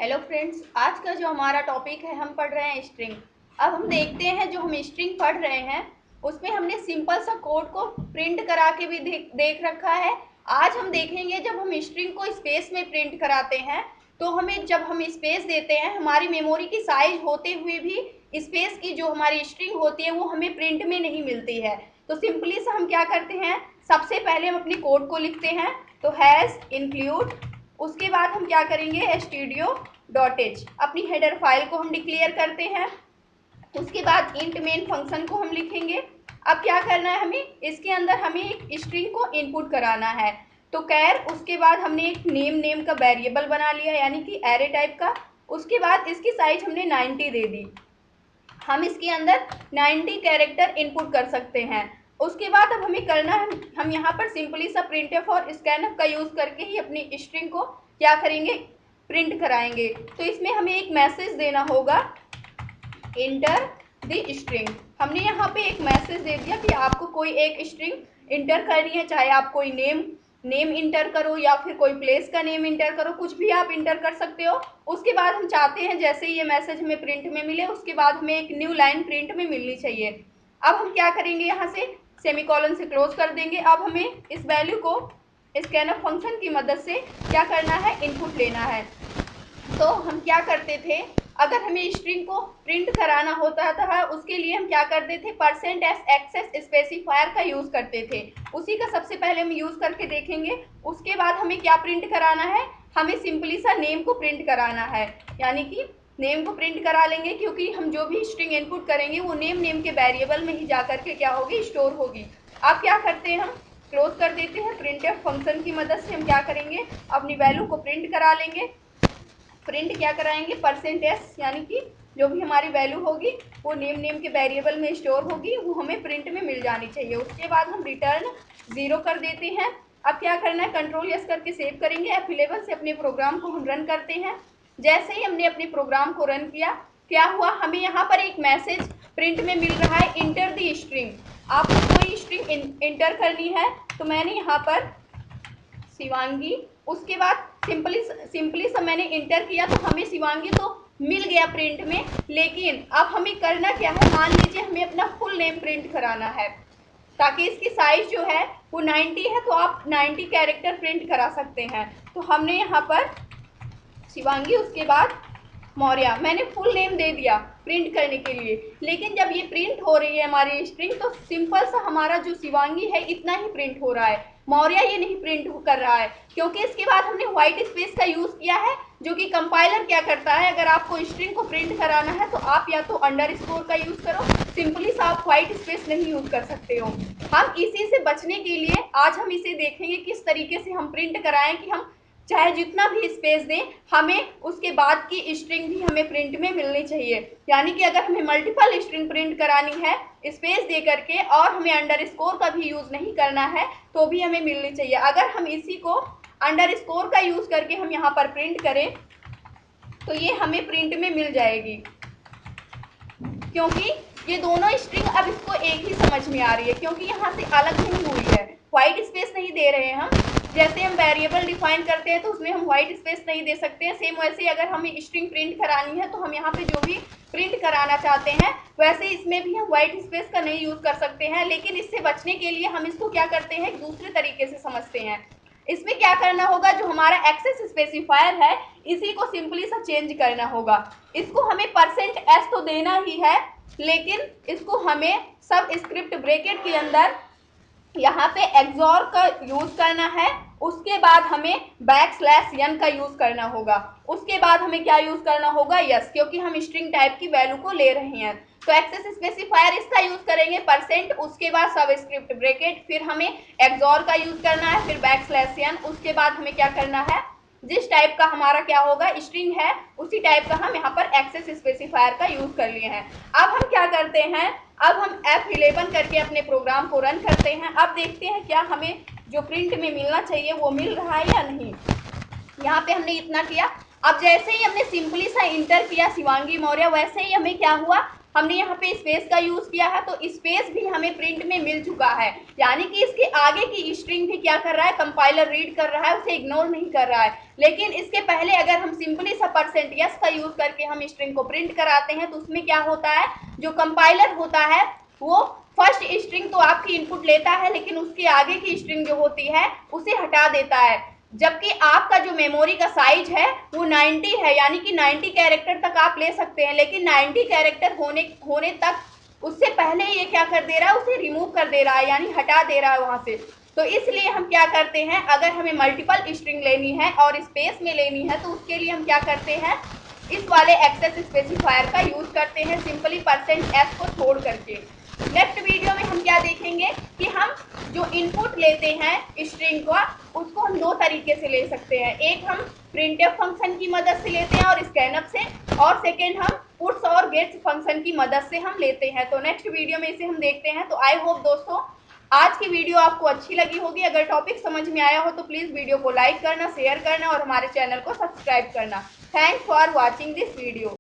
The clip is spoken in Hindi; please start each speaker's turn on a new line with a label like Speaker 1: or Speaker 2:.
Speaker 1: हेलो फ्रेंड्स, आज का जो हमारा टॉपिक है हम पढ़ रहे हैं स्ट्रिंग। अब हम देखते हैं जो हम स्ट्रिंग पढ़ रहे हैं उसमें हमने सिंपल सा कोड को प्रिंट करा के भी देख रखा है। आज हम देखेंगे जब हम स्ट्रिंग को स्पेस में प्रिंट कराते हैं तो हमें जब हम स्पेस देते हैं हमारी मेमोरी की साइज होते हुए भी स्पेस की जो हमारी स्ट्रिंग होती है वो हमें प्रिंट में नहीं मिलती है। तो सिंपली सा हम क्या करते हैं, सबसे पहले हम अपनी कोड को लिखते हैं। तो हैज़ इंक्लूड, उसके बाद हम क्या करेंगे studio.h अपनी हेडर फाइल को हम डिक्लेयर करते हैं। उसके बाद इंट मेन फंक्शन को हम लिखेंगे। अब क्या करना है, हमें इसके अंदर हमें एक स्ट्रिंग को इनपुट कराना है। तो कैर, उसके बाद हमने एक नेम का वेरिएबल बना लिया यानी कि एरे टाइप का। उसके बाद इसकी साइज हमने 90 दे दी। हम इसके अंदर 90 कैरेक्टर इनपुट कर सकते हैं। उसके बाद अब हमें करना है, हम यहाँ पर सिंपली सा प्रिंटफ और स्कैनफ का यूज करके ही अपनी स्ट्रिंग को क्या करेंगे, प्रिंट कराएंगे। तो इसमें हमें एक मैसेज देना होगा, इंटर द स्ट्रिंग। हमने यहाँ पे एक मैसेज दे दिया कि आपको कोई एक स्ट्रिंग इंटर करनी है, चाहे आप कोई नेम इंटर करो या फिर कोई प्लेस का नेम इंटर करो, कुछ भी आप इंटर कर सकते हो। उसके बाद हम चाहते हैं जैसे ही ये मैसेज हमें प्रिंट में मिले उसके बाद हमें एक न्यू लाइन प्रिंट में मिलनी चाहिए। अब हम क्या करेंगे, यहाँ से सेमीकोलन से क्लोज कर देंगे। अब हमें इस वैल्यू को स्कैनफ फंक्शन की मदद से क्या करना है, इनपुट लेना है। तो हम क्या करते थे, अगर हमें स्ट्रिंग को प्रिंट कराना होता था उसके लिए हम क्या करते थे, %s एक्सेस स्पेसिफायर का यूज करते थे। उसी का सबसे पहले हम यूज करके देखेंगे। उसके बाद हमें क्या प्रिंट कराना है, हमें सिंपली सा नेम को प्रिंट कराना है, यानी कि नेम को प्रिंट करा लेंगे क्योंकि हम जो भी स्ट्रिंग इनपुट करेंगे वो नेम के वेरिएबल में ही जा करके क्या होगी, स्टोर होगी। अब क्या करते हैं, हम क्लोज कर देते हैं। प्रिंटफ फंक्शन की मदद से हम क्या करेंगे, अपनी वैल्यू को प्रिंट करा लेंगे। प्रिंट क्या कराएंगे, %s, यानी कि जो भी हमारी वैल्यू होगी वो नेम के वेरिएबल में स्टोर होगी, वो हमें प्रिंट में मिल जानी चाहिए। उसके बाद हम रिटर्न 0 कर देते हैं। अब क्या करना है, कंट्रोल S करके सेव करेंगे। F11 से अपने प्रोग्राम को हम रन करते हैं। जैसे ही हमने अपने प्रोग्राम को रन किया, क्या हुआ, हमें यहाँ पर एक मैसेज प्रिंट में मिल रहा है, इंटर दी स्ट्रिंग। आपको कोई स्ट्रिंग इंटर करनी है तो मैंने यहाँ पर शिवांगी, उसके बाद सिंपली सा मैंने इंटर किया तो हमें शिवांगी तो मिल गया प्रिंट में। लेकिन अब हमें करना क्या है, मान लीजिए हमें अपना फुल नेम प्रिंट कराना है ताकि इसकी साइज जो है वो 90 है, तो आप 90 कैरेक्टर प्रिंट करा सकते हैं। तो हमने यहाँ पर शिवांगी, उसके बाद मौर्य, मैंने फुल नेम दे दिया प्रिंट करने के लिए। लेकिन जब ये प्रिंट हो रही है हमारी स्ट्रिंग तो सिंपल सा हमारा जो शिवांगी है इतना ही प्रिंट हो रहा है, मौर्य ये नहीं प्रिंट कर रहा है क्योंकि इसके बाद हमने व्हाइट स्पेस का यूज किया है। जो कि कंपाइलर क्या करता है, अगर आपको स्ट्रिंग को प्रिंट कराना है तो आप या तो अंडरस्कोर का यूज करो, सिंपली सा आप व्हाइट स्पेस नहीं यूज कर सकते हो। हम इसी से बचने के लिए आज हम इसे देखेंगे किस तरीके से हम प्रिंट कराएं कि हम चाहे जितना भी स्पेस दें हमें उसके बाद की स्ट्रिंग भी हमें प्रिंट में मिलनी चाहिए। यानी कि अगर हमें मल्टीपल स्ट्रिंग प्रिंट करानी है स्पेस दे करके और हमें अंडरस्कोर का भी यूज नहीं करना है तो भी हमें मिलनी चाहिए। अगर हम इसी को अंडरस्कोर का यूज करके हम यहाँ पर प्रिंट करें तो ये हमें प्रिंट में मिल जाएगी, क्योंकि ये दोनों स्ट्रिंग अब इसको एक ही समझ में आ रही है क्योंकि यहाँ से अलग नहीं हुई है, व्हाइट स्पेस नहीं दे रहे हैं हम। जैसे हम वेरिएबल डिफाइन करते हैं तो उसमें हम व्हाइट स्पेस नहीं दे सकते हैं, सेम वैसे अगर हमें स्ट्रिंग प्रिंट करानी है तो हम यहाँ पे जो भी प्रिंट कराना चाहते हैं वैसे इसमें भी हम व्हाइट स्पेस का नहीं यूज कर सकते हैं। लेकिन इससे बचने के लिए हम इसको क्या करते हैं, दूसरे तरीके से समझते हैं। इसमें क्या करना होगा, जो हमारा एक्सेस स्पेसिफायर है इसी को सिंपली सा चेंज करना होगा। इसको हमें %s तो देना ही है, लेकिन इसको हमें सब स्क्रिप्ट ब्रैकेट के अंदर यहाँ पे एक्सॉर का यूज करना है। उसके बाद हमें \n का यूज करना होगा। उसके बाद हमें क्या यूज करना होगा, यस, क्योंकि हम स्ट्रिंग टाइप की वैल्यू को ले रहे हैं। तो एक्सेस स्पेसिफायर इसका यूज करेंगे %, उसके बाद सब स्क्रिप्ट ब्रैकेट, फिर हमें एक्सॉर का यूज करना है, फिर \n, उसके बाद हमें क्या करना है, जिस टाइप का हमारा क्या होगा स्ट्रिंग है उसी टाइप का हम यहाँ पर एक्सेस स्पेसिफायर का यूज कर लिए हैं। अब हम क्या करते हैं, अब हम F11 करके अपने प्रोग्राम को रन करते हैं। अब देखते हैं क्या हमें जो प्रिंट में मिलना चाहिए वो मिल रहा है या नहीं। यहाँ पे हमने इतना किया। अब जैसे ही हमने सिंपली सा इंटर किया शिवांगी मौर्य, वैसे ही हमें क्या हुआ, हमने यहाँ पे स्पेस का यूज किया है, तो स्पेस भी हमें प्रिंट में मिल चुका है, यानी कि इसके आगे की स्ट्रिंग भी क्या कर रहा है, कंपाइलर रीड कर रहा है, उसे इग्नोर नहीं कर रहा है। लेकिन इसके पहले अगर हम सिंपली सा %s का यूज करके हम स्ट्रिंग को प्रिंट कराते हैं तो उसमें क्या होता है, जो कंपाइलर होता है वो फर्स्ट स्ट्रिंग तो आपकी इनपुट लेता है, लेकिन उसके आगे की स्ट्रिंग जो होती है उसे हटा देता है। जबकि आपका जो मेमोरी का साइज है वो 90 है, यानी कि 90 कैरेक्टर तक आप ले सकते हैं, लेकिन 90 कैरेक्टर होने तक उससे पहले ये क्या कर दे रहा है, उसे रिमूव कर दे रहा है, यानी हटा दे रहा है वहां से। तो इसलिए हम क्या करते हैं, अगर हमें मल्टीपल स्ट्रिंग लेनी है और स्पेस में लेनी है तो उसके लिए हम क्या करते हैं, इस वाले एक्सेस स्पेसिफायर का यूज करते हैं, सिंपली %s को छोड़ करके। नेक्स्ट वीडियो में हम क्या देखेंगे कि हम जो इनपुट लेते हैं स्ट्रिंग का, उसको हम दो तरीके से ले सकते हैं। एक हम प्रिंटफ फंक्शन की मदद से लेते हैं और स्कैनफ से, और सेकेंड हम पुट्स और गेट्स फंक्शन की मदद से हम लेते हैं। तो नेक्स्ट वीडियो में इसे हम देखते हैं। तो आई होप दोस्तों आज की वीडियो आपको अच्छी लगी होगी। अगर टॉपिक समझ में आया हो तो प्लीज वीडियो को लाइक करना, शेयर करना और हमारे चैनल को सब्सक्राइब करना। Thanks for watching this video.